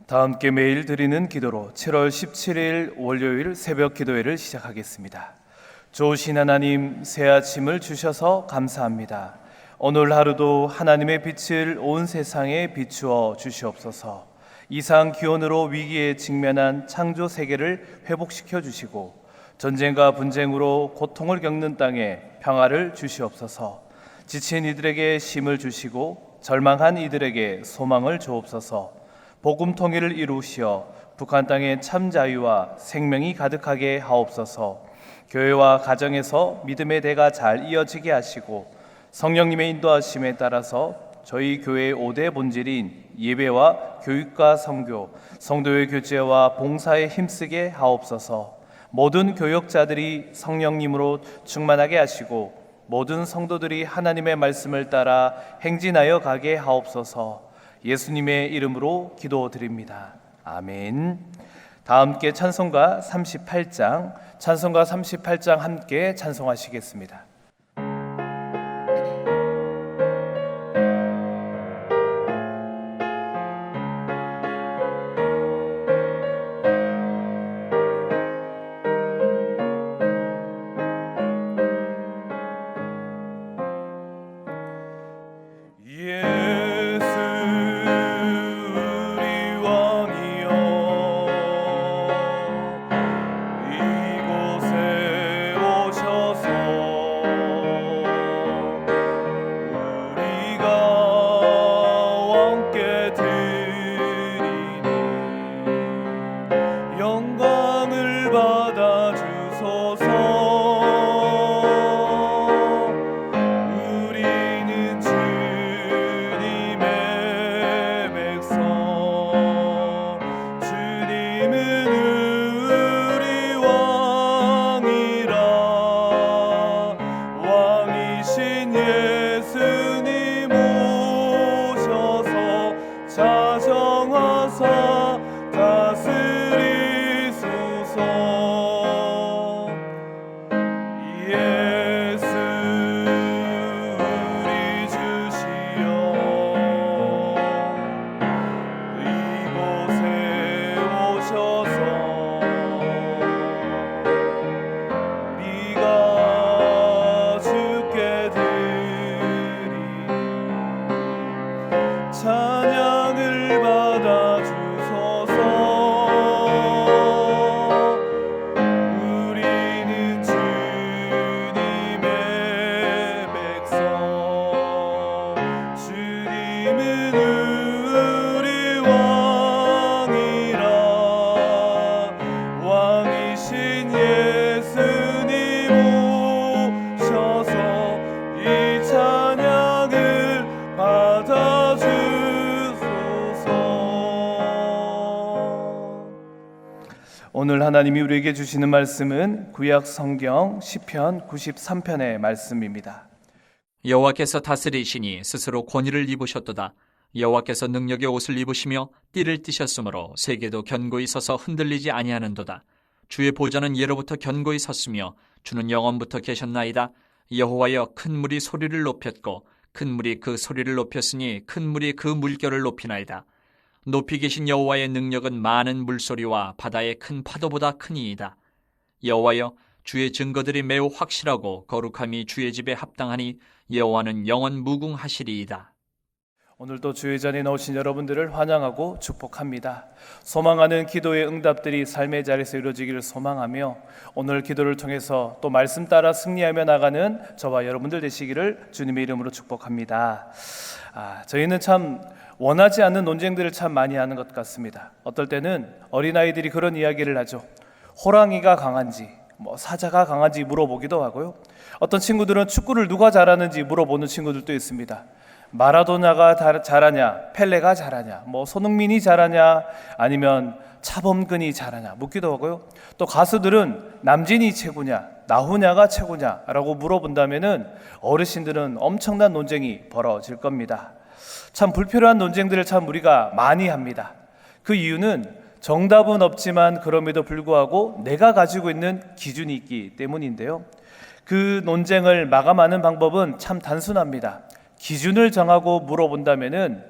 다 함께 매일 드리는 기도로 7월 17일 월요일 새벽 기도회를 시작하겠습니다. 좋으신 하나님, 새 아침을 주셔서 감사합니다. 오늘 하루도 하나님의 빛을 온 세상에 비추어 주시옵소서. 이상 기온으로 위기에 직면한 창조 세계를 회복시켜 주시고 전쟁과 분쟁으로 고통을 겪는 땅에 평화를 주시옵소서. 지친 이들에게 힘을 주시고 절망한 이들에게 소망을 주옵소서. 복음 통일을 이루시어 북한 땅에 참 자유와 생명이 가득하게 하옵소서. 교회와 가정에서 믿음의 대가 잘 이어지게 하시고 성령님의 인도하심에 따라서 저희 교회의 5대 본질인 예배와 교육과 선교, 성도의 교제와 봉사에 힘쓰게 하옵소서. 모든 교역자들이 성령님으로 충만하게 하시고 모든 성도들이 하나님의 말씀을 따라 행진하여 가게 하옵소서. 예수님의 이름으로 기도드립니다. 아멘. 다 함께 찬송가 38장 함께 찬송하시겠습니다. 오늘 하나님이 우리에게 주시는 말씀은 구약 성경 시편 93편의 말씀입니다. 여호와께서 다스리시니 스스로 권위를 입으셨도다. 여호와께서 능력의 옷을 입으시며 띠를 띠셨으므로 세계도 견고히 서서 흔들리지 아니하는도다. 주의 보좌는 예로부터 견고히 섰으며 주는 영원부터 계셨나이다. 여호와여, 큰 물이 소리를 높였고 큰 물이 그 소리를 높였으니 큰 물이 그 물결을 높이나이다. 높이 계신 여호와의 능력은 많은 물소리와 바다의 큰 파도보다 크니이다. 여호와여, 주의 증거들이 매우 확실하고 거룩함이 주의 집에 합당하니 여호와는 영원 무궁하시리이다. 오늘도 주의 자리에 나오신 여러분들을 환영하고 축복합니다. 소망하는 기도의 응답들이 삶의 자리에서 이루어지기를 소망하며 오늘 기도를 통해서 또 말씀 따라 승리하며 나가는 저와 여러분들 되시기를 주님의 이름으로 축복합니다. 저희는 참 원하지 않는 논쟁들을 참 많이 하는 것 같습니다. 어떨 때는 어린아이들이 그런 이야기를 하죠. 호랑이가 강한지 사자가 강한지 물어보기도 하고요. 어떤 친구들은 축구를 누가 잘하는지 물어보는 친구들도 있습니다. 마라도나가 잘하냐, 펠레가 잘하냐, 손흥민이 잘하냐, 아니면 차범근이 잘하냐 묻기도 하고요. 또 가수들은 남진이 최고냐, 나훈아가 최고냐라고 물어본다면은 어르신들은 엄청난 논쟁이 벌어질 겁니다. 참 불필요한 논쟁들을 참 우리가 많이 합니다. 그 이유는 정답은 없지만 그럼에도 불구하고 내가 가지고 있는 기준이 있기 때문인데요. 그 논쟁을 마감하는 방법은 참 단순합니다. 기준을 정하고 물어본다면은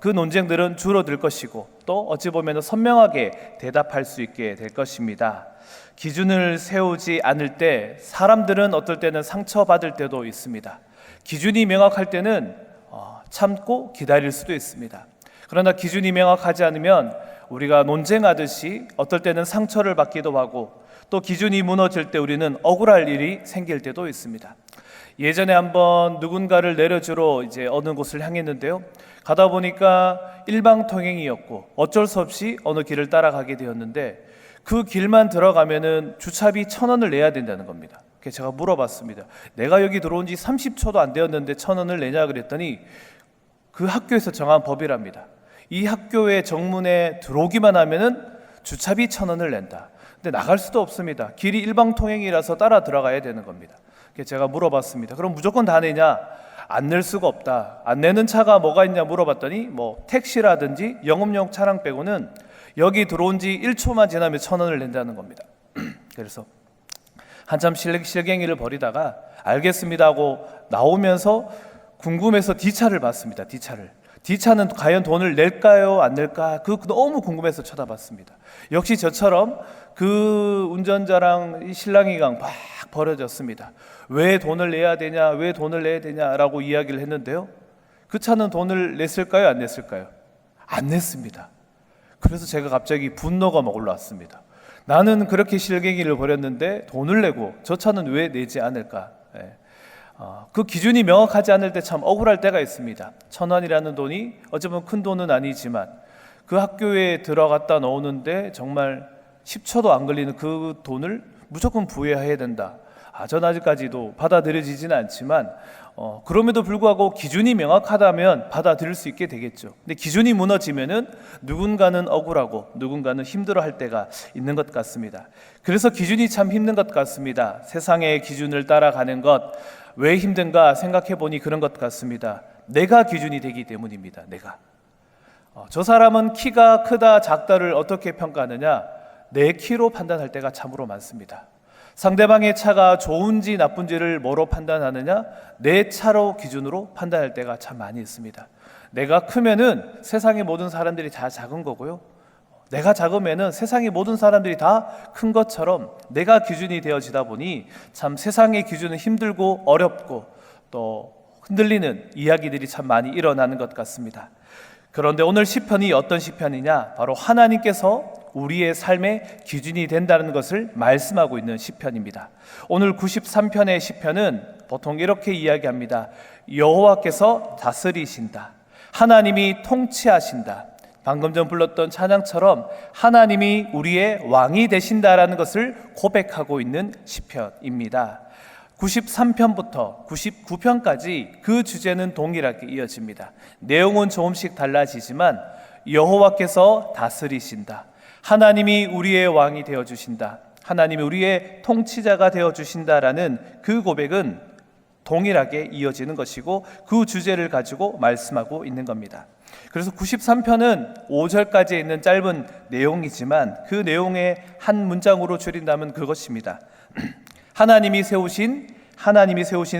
그 논쟁들은 줄어들 것이고 또 어찌 보면 선명하게 대답할 수 있게 될 것입니다. 기준을 세우지 않을 때 사람들은 어떨 때는 상처받을 때도 있습니다. 기준이 명확할 때는 참고 기다릴 수도 있습니다. 그러나 기준이 명확하지 않으면 우리가 논쟁하듯이 어떨 때는 상처를 받기도 하고 또 기준이 무너질 때 우리는 억울할 일이 생길 때도 있습니다. 예전에 한번 누군가를 내려주러 이제 어느 곳을 향했는데요. 가다 보니까 일방통행이었고 어쩔 수 없이 어느 길을 따라가게 되었는데 그 길만 들어가면은 주차비 1,000원을 내야 된다는 겁니다. 그래서 제가 물어봤습니다. 내가 여기 들어온 지 30초도 안 되었는데 1,000원을 내냐 그랬더니 그 학교에서 정한 법이랍니다. 이 학교의 정문에 들어오기만 하면은 주차비 1,000원을 낸다. 근데 나갈 수도 없습니다. 길이 일방통행이라서 따라 들어가야 되는 겁니다. 그래서 제가 물어봤습니다. 그럼 무조건 다 내냐? 안 낼 수가 없다. 안 내는 차가 뭐가 있냐 물어봤더니 뭐 택시라든지 영업용 차량 빼고는 여기 들어온 지 1초만 지나면 1,000원을 낸다는 겁니다. 그래서 한참 실갱이를 벌이다가 알겠습니다 하고 나오면서 궁금해서 D차를 봤습니다. D차는 과연 돈을 낼까요? 안 낼까? 너무 궁금해서 쳐다봤습니다. 역시 저처럼 그 운전자랑 신랑이가 막 벌어졌습니다. 왜 돈을 내야 되냐? 왜 돈을 내야 되냐라고 이야기를 했는데요. 그 차는 돈을 냈을까요? 안 냈을까요? 안 냈습니다. 그래서 제가 갑자기 분노가 막 올라왔습니다. 나는 그렇게 실갱이를 벌였는데 돈을 내고 저 차는 왜 내지 않을까? 그 기준이 명확하지 않을 때 참 억울할 때가 있습니다. 1,000원이라는 돈이 어쩌면 큰 돈은 아니지만 그 학교에 들어갔다 나오는데 정말 10초도 안 걸리는 그 돈을 무조건 부여해야 된다. 전 아직까지도 받아들여지지는 않지만 그럼에도 불구하고 기준이 명확하다면 받아들일 수 있게 되겠죠. 근데 기준이 무너지면은 누군가는 억울하고 누군가는 힘들어할 때가 있는 것 같습니다. 그래서 기준이 참 힘든 것 같습니다. 세상의 기준을 따라가는 것 왜 힘든가 생각해 보니 그런 것 같습니다. 내가 기준이 되기 때문입니다. 내가 저 사람은 키가 크다 작다를 어떻게 평가하느냐? 내 키로 판단할 때가 참으로 많습니다. 상대방의 차가 좋은지 나쁜지를 뭐로 판단하느냐? 내 차로 기준으로 판단할 때가 참 많이 있습니다. 내가 크면은 세상의 모든 사람들이 다 작은 거고요. 내가 작으면은 세상의 모든 사람들이 다 큰 것처럼 내가 기준이 되어지다 보니 참 세상의 기준은 힘들고 어렵고 또 흔들리는 이야기들이 참 많이 일어나는 것 같습니다. 그런데 오늘 시편이 어떤 시편이냐? 바로 하나님께서 우리의 삶의 기준이 된다는 것을 말씀하고 있는 시편입니다. 오늘 93편의 시편은 보통 이렇게 이야기합니다. 여호와께서 다스리신다. 하나님이 통치하신다. 방금 전 불렀던 찬양처럼 하나님이 우리의 왕이 되신다라는 것을 고백하고 있는 시편입니다. 93편부터 99편까지 그 주제는 동일하게 이어집니다. 내용은 조금씩 달라지지만 여호와께서 다스리신다. 하나님이 우리의 왕이 되어주신다. 하나님이 우리의 통치자가 되어주신다라는 그 고백은 동일하게 이어지는 것이고 그 주제를 가지고 말씀하고 있는 겁니다. 그래서 93편은 5절까지 있는 짧은 내용이지만 그 내용의 한 문장으로 줄인다면 그것입니다. 하나님이 세우신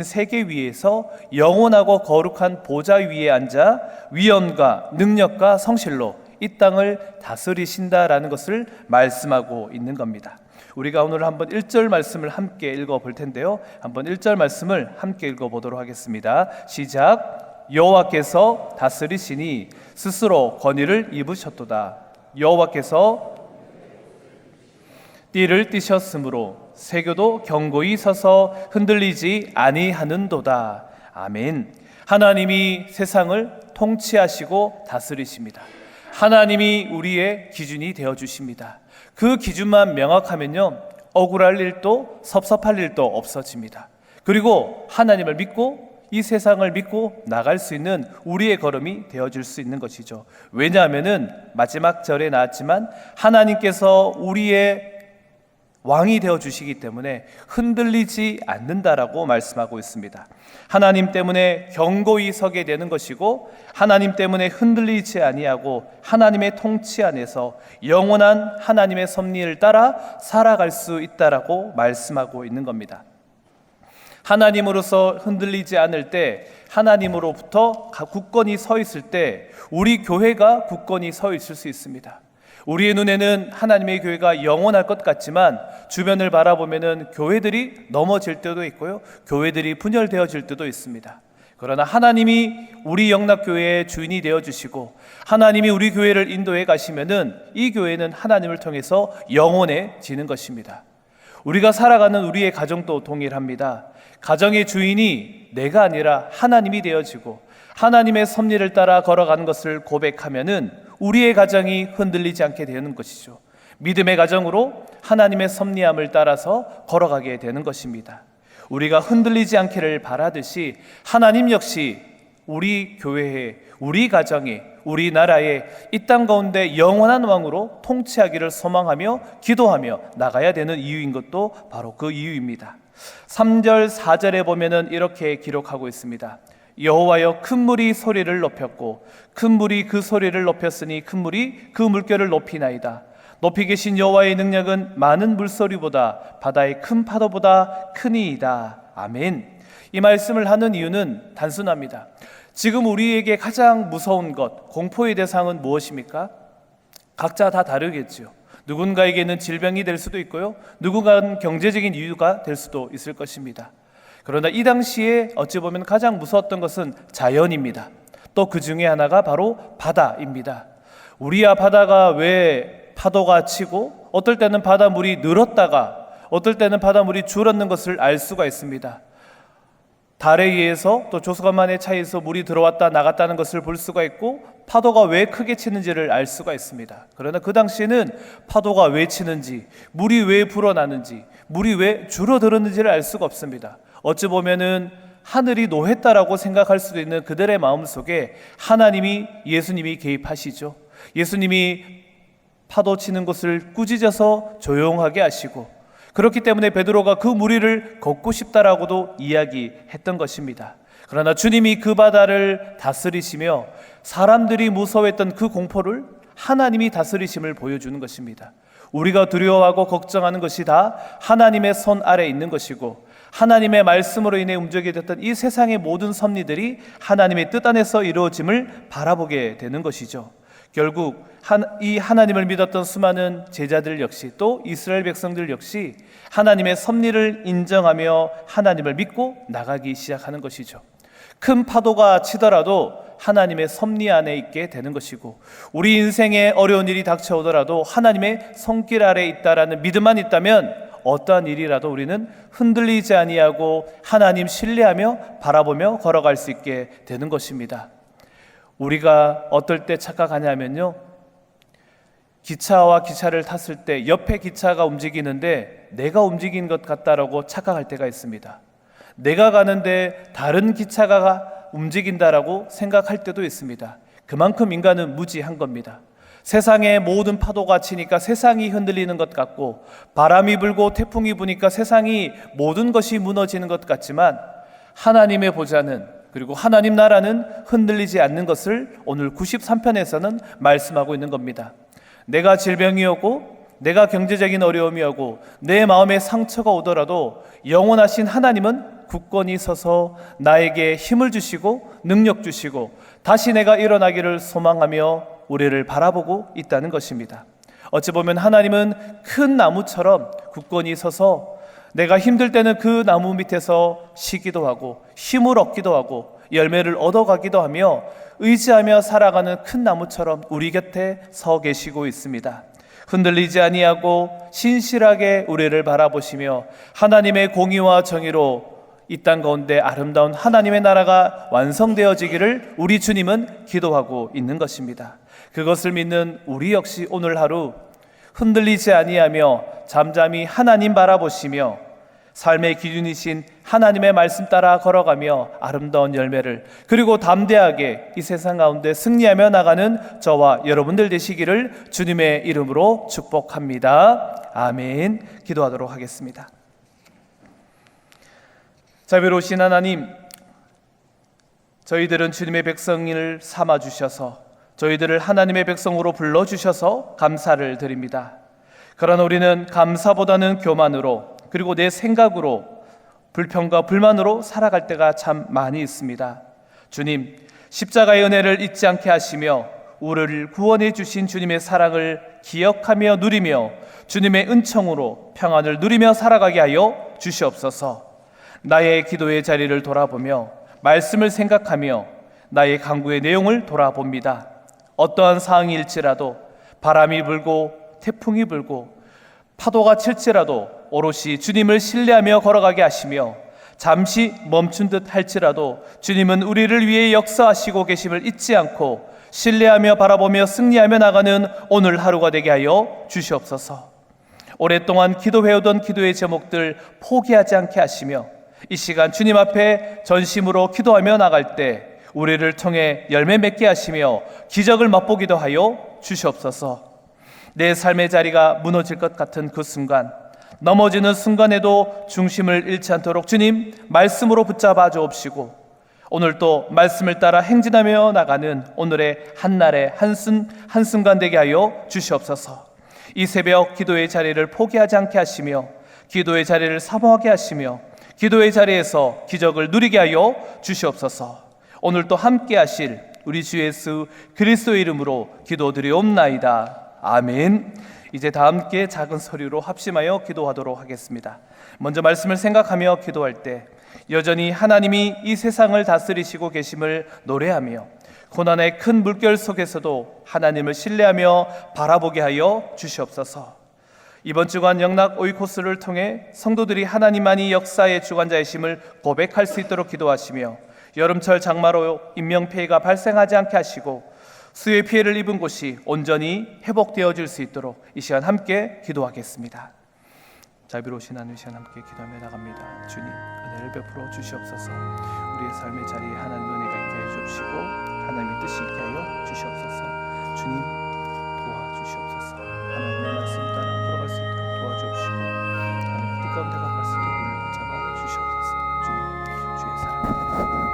세계 위에서 영원하고 거룩한 보좌 위에 앉아 위엄과 능력과 성실로 이 땅을 다스리신다라는 것을 말씀하고 있는 겁니다. 우리가 오늘 한번 1절 말씀을 함께 읽어볼 텐데요. 한번 1절 말씀을 함께 읽어보도록 하겠습니다. 시작. 여호와께서 다스리시니 스스로 권위를 입으셨도다. 여호와께서 띠를 띠셨으므로 세교도 견고히 서서 흔들리지 아니하는도다. 아멘. 하나님이 세상을 통치하시고 다스리십니다. 하나님이 우리의 기준이 되어주십니다. 그 기준만 명확하면요, 억울할 일도 섭섭할 일도 없어집니다. 그리고 하나님을 믿고 이 세상을 믿고 나갈 수 있는 우리의 걸음이 되어줄 수 있는 것이죠. 왜냐하면은 마지막 절에 나왔지만 하나님께서 우리의 왕이 되어주시기 때문에 흔들리지 않는다라고 말씀하고 있습니다. 하나님 때문에 견고히 서게 되는 것이고 하나님 때문에 흔들리지 아니하고 하나님의 통치 안에서 영원한 하나님의 섭리를 따라 살아갈 수 있다라고 말씀하고 있는 겁니다. 하나님으로서 흔들리지 않을 때 하나님으로부터 굳건히 서 있을 때 우리 교회가 굳건히 서 있을 수 있습니다. 우리의 눈에는 하나님의 교회가 영원할 것 같지만 주변을 바라보면은 교회들이 넘어질 때도 있고요, 교회들이 분열되어질 때도 있습니다. 그러나 하나님이 우리 영락교회의 주인이 되어주시고 하나님이 우리 교회를 인도해 가시면은 이 교회는 하나님을 통해서 영원해지는 것입니다. 우리가 살아가는 우리의 가정도 동일합니다. 가정의 주인이 내가 아니라 하나님이 되어지고 하나님의 섭리를 따라 걸어가는 것을 고백하면은 우리의 가정이 흔들리지 않게 되는 것이죠. 믿음의 가정으로 하나님의 섭리함을 따라서 걸어가게 되는 것입니다. 우리가 흔들리지 않기를 바라듯이 하나님 역시 우리 교회에, 우리 가정에, 우리 나라에 이 땅 가운데 영원한 왕으로 통치하기를 소망하며 기도하며 나가야 되는 이유인 것도 바로 그 이유입니다. 3절 4절에 보면은 이렇게 기록하고 있습니다. 여호와여 큰 물이 소리를 높였고 큰 물이 그 소리를 높였으니 큰 물이 그 물결을 높이나이다. 높이 계신 여호와의 능력은 많은 물소리보다 바다의 큰 파도보다 크니이다. 아멘. 이 말씀을 하는 이유는 단순합니다. 지금 우리에게 가장 무서운 것, 공포의 대상은 무엇입니까? 각자 다 다르겠지요. 누군가에게는 질병이 될 수도 있고요, 누군가는 경제적인 이유가 될 수도 있을 것입니다. 그러나 이 당시에 어찌 보면 가장 무서웠던 것은 자연입니다. 또 그 중에 하나가 바로 바다입니다. 우리야 바다가 왜 파도가 치고 어떨 때는 바닷물이 늘었다가 어떨 때는 바닷물이 줄었는 것을 알 수가 있습니다. 달에 의해서 또 조수간만의 차이에서 물이 들어왔다 나갔다는 것을 볼 수가 있고 파도가 왜 크게 치는지를 알 수가 있습니다. 그러나 그 당시에는 파도가 왜 치는지, 물이 왜 불어나는지, 물이 왜 줄어들었는지를 알 수가 없습니다. 어찌 보면은 하늘이 노했다라고 생각할 수도 있는 그들의 마음속에 하나님이, 예수님이 개입하시죠. 예수님이 파도 치는 곳을 꾸짖어서 조용하게 하시고, 그렇기 때문에 베드로가 그 무리를 걷고 싶다라고도 이야기했던 것입니다. 그러나 주님이 그 바다를 다스리시며 사람들이 무서워했던 그 공포를 하나님이 다스리심을 보여주는 것입니다. 우리가 두려워하고 걱정하는 것이 다 하나님의 손 아래에 있는 것이고 하나님의 말씀으로 인해 움직이게 됐던 이 세상의 모든 섭리들이 하나님의 뜻 안에서 이루어짐을 바라보게 되는 것이죠. 결국 이 하나님을 믿었던 수많은 제자들 역시 또 이스라엘 백성들 역시 하나님의 섭리를 인정하며 하나님을 믿고 나가기 시작하는 것이죠. 큰 파도가 치더라도 하나님의 섭리 안에 있게 되는 것이고 우리 인생에 어려운 일이 닥쳐오더라도 하나님의 손길 아래에 있다라는 믿음만 있다면 어떠한 일이라도 우리는 흔들리지 아니하고 하나님 신뢰하며 바라보며 걸어갈 수 있게 되는 것입니다. 우리가 어떨 때 착각하냐면요, 기차와 기차를 탔을 때 옆에 기차가 움직이는데 내가 움직인 것 같다라고 착각할 때가 있습니다. 내가 가는데 다른 기차가 움직인다라고 생각할 때도 있습니다. 그만큼 인간은 무지한 겁니다. 세상에 모든 파도가 치니까 세상이 흔들리는 것 같고 바람이 불고 태풍이 부니까 세상이 모든 것이 무너지는 것 같지만 하나님의 보좌는, 그리고 하나님 나라는 흔들리지 않는 것을 오늘 93편에서는 말씀하고 있는 겁니다. 내가 질병이 오고 내가 경제적인 어려움이 오고 내 마음에 상처가 오더라도 영원하신 하나님은 굳건히 서서 나에게 힘을 주시고 능력 주시고 다시 내가 일어나기를 소망하며 우리를 바라보고 있다는 것입니다. 어찌 보면 하나님은 큰 나무처럼 굳건히 서서 내가 힘들 때는 그 나무 밑에서 쉬기도 하고 힘을 얻기도 하고 열매를 얻어가기도 하며 의지하며 살아가는 큰 나무처럼 우리 곁에 서 계시고 있습니다. 흔들리지 아니하고 신실하게 우리를 바라보시며 하나님의 공의와 정의로 이 땅 가운데 아름다운 하나님의 나라가 완성되어지기를 우리 주님은 기도하고 있는 것입니다. 그것을 믿는 우리 역시 오늘 하루 흔들리지 아니하며 잠잠히 하나님 바라보시며 삶의 기준이신 하나님의 말씀 따라 걸어가며 아름다운 열매를, 그리고 담대하게 이 세상 가운데 승리하며 나가는 저와 여러분들 되시기를 주님의 이름으로 축복합니다. 아멘. 기도하도록 하겠습니다. 자비로우신 하나님, 저희들은 주님의 백성을 삼아주셔서 저희들을 하나님의 백성으로 불러주셔서 감사를 드립니다. 그러나 우리는 감사보다는 교만으로, 그리고 내 생각으로, 불평과 불만으로 살아갈 때가 참 많이 있습니다. 주님, 십자가의 은혜를 잊지 않게 하시며 우리를 구원해 주신 주님의 사랑을 기억하며 누리며 주님의 은총으로 평안을 누리며 살아가게 하여 주시옵소서. 나의 기도의 자리를 돌아보며 말씀을 생각하며 나의 간구의 내용을 돌아봅니다. 어떠한 상황일지라도 바람이 불고 태풍이 불고 파도가 칠지라도 오롯이 주님을 신뢰하며 걸어가게 하시며 잠시 멈춘 듯 할지라도 주님은 우리를 위해 역사하시고 계심을 잊지 않고 신뢰하며 바라보며 승리하며 나가는 오늘 하루가 되게 하여 주시옵소서. 오랫동안 기도해오던 기도의 제목들 포기하지 않게 하시며 이 시간 주님 앞에 전심으로 기도하며 나갈 때 우리를 통해 열매 맺게 하시며 기적을 맛보기도 하여 주시옵소서. 내 삶의 자리가 무너질 것 같은 그 순간, 넘어지는 순간에도 중심을 잃지 않도록 주님 말씀으로 붙잡아 주옵시고 오늘 또 말씀을 따라 행진하며 나가는 오늘의 한날의 한순간 되게 하여 주시옵소서. 이 새벽 기도의 자리를 포기하지 않게 하시며 기도의 자리를 사모하게 하시며 기도의 자리에서 기적을 누리게 하여 주시옵소서. 오늘 또 함께 하실 우리 주 예수 그리스도의 이름으로 기도드리옵나이다. 아멘. 이제 다 함께 작은 소리로 합심하여 기도하도록 하겠습니다. 먼저 말씀을 생각하며 기도할 때 여전히 하나님이 이 세상을 다스리시고 계심을 노래하며 고난의 큰 물결 속에서도 하나님을 신뢰하며 바라보게 하여 주시옵소서. 이번 주간 영락 오이코스를 통해 성도들이 하나님만이 역사의 주관자이심을 고백할 수 있도록 기도하시며 여름철 장마로 인명피해가 발생하지 않게 하시고 수해 피해를 입은 곳이 온전히 회복되어질 수 있도록 이 시간 함께 기도하겠습니다. 자비로우신 하나님, 시간 함께 기도하며 나갑니다. 주님, 은혜를 베풀어 주시옵소서. 우리의 삶의 자리에 하나님 은혜가 있게 해 주시고 하나님의 뜻이 있게 하여 주시옵소서. 주님 도와주시옵소서. 하나님의 말씀 따라 걸어갈 수 있도록 도와주시고 하나님의 뜻 가운데 가갈 수 있도록 우리를 붙잡아 주시옵소서. 주님, 주의 사랑을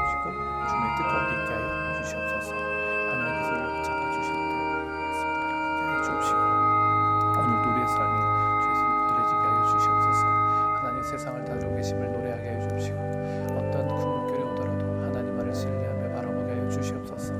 주시고 주님의 뜻 가운데 있게 하여 주시옵소서. 하나님께서 우리를 붙잡아 주실 때 말씀 따라 걷게 하여 주옵시고 오늘도 우리의 삶이 주의 손에 붙들어지게 하여 주시옵소서. 하나님 세상을 다루고 계심을 노래하게 하여 주옵시고 어떤 큰 물결이 오더라도 하나님만을 신뢰하며 바라보게 하여 주시옵소서.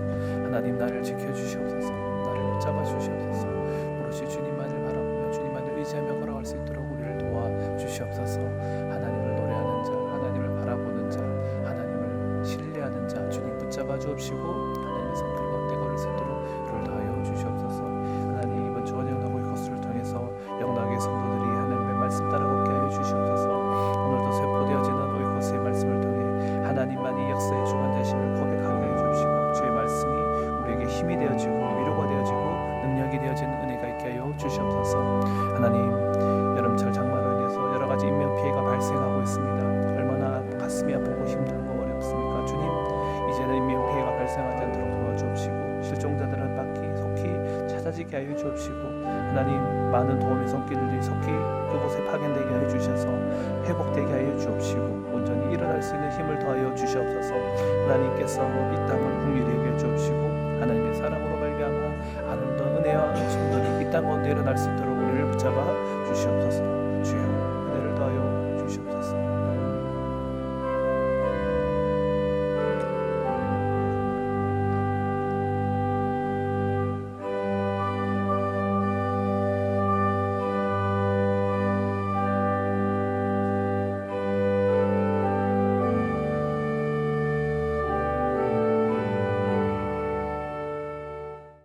하나님 나를 지켜주시옵소서. 나를 붙잡아 주시옵소서. 오롯이 주님만을 바라보며 주님만을 의지하며 걸어갈 수 있도록 우리를 도와주시옵소서. 하나님을 노래하는 자, 하나님을 바라보는 자, 하나님을 신뢰하는 자 주님 붙잡아 주옵시고 하나님의 손길 가운데 걸을 수 있도록 우리를 도와여 주시옵소서. 하나님 이번 주원 영락 오이코스를 통해서 영락의 성도들이 하나님의 말씀 따라 걷게 하여 주시옵소서. 오늘도 세포되어지는 오이코스의 말씀을 통해 하나님만이 역사의 주관자심을 고백하게 하여 주시고 주의 말씀이 우리에게 힘이 되어지고 위로가 되어지고 능력이 되어지는 은혜가 있게 하여 주시옵소서. 하나님 여름철 장마로 인해서 여러 가지 인명 피해가 발생하고 있습니다. 얼마나 가슴이 아프고 힘들고 어렵습니까? 주님 이제는 인명 피해가 발생하지 않도록 도와주옵시고 실종자들은 속히 찾아지게 하여 주옵시고 하나님 많은 도움의 손길들이 속히 그곳에 파견되게 하여 주셔서 회복되게 하여 주옵시고 온전히 일어날 수 있는 힘을 더하여 주시옵소서. 하나님께서 이 땅을 긍휼히 여겨 주옵시고 하나님의 사랑으로 말미암아 아름다운 은혜와 성도들이 이 땅 가운데 일어날 수 있도록 우리를 붙잡아 주시옵소서.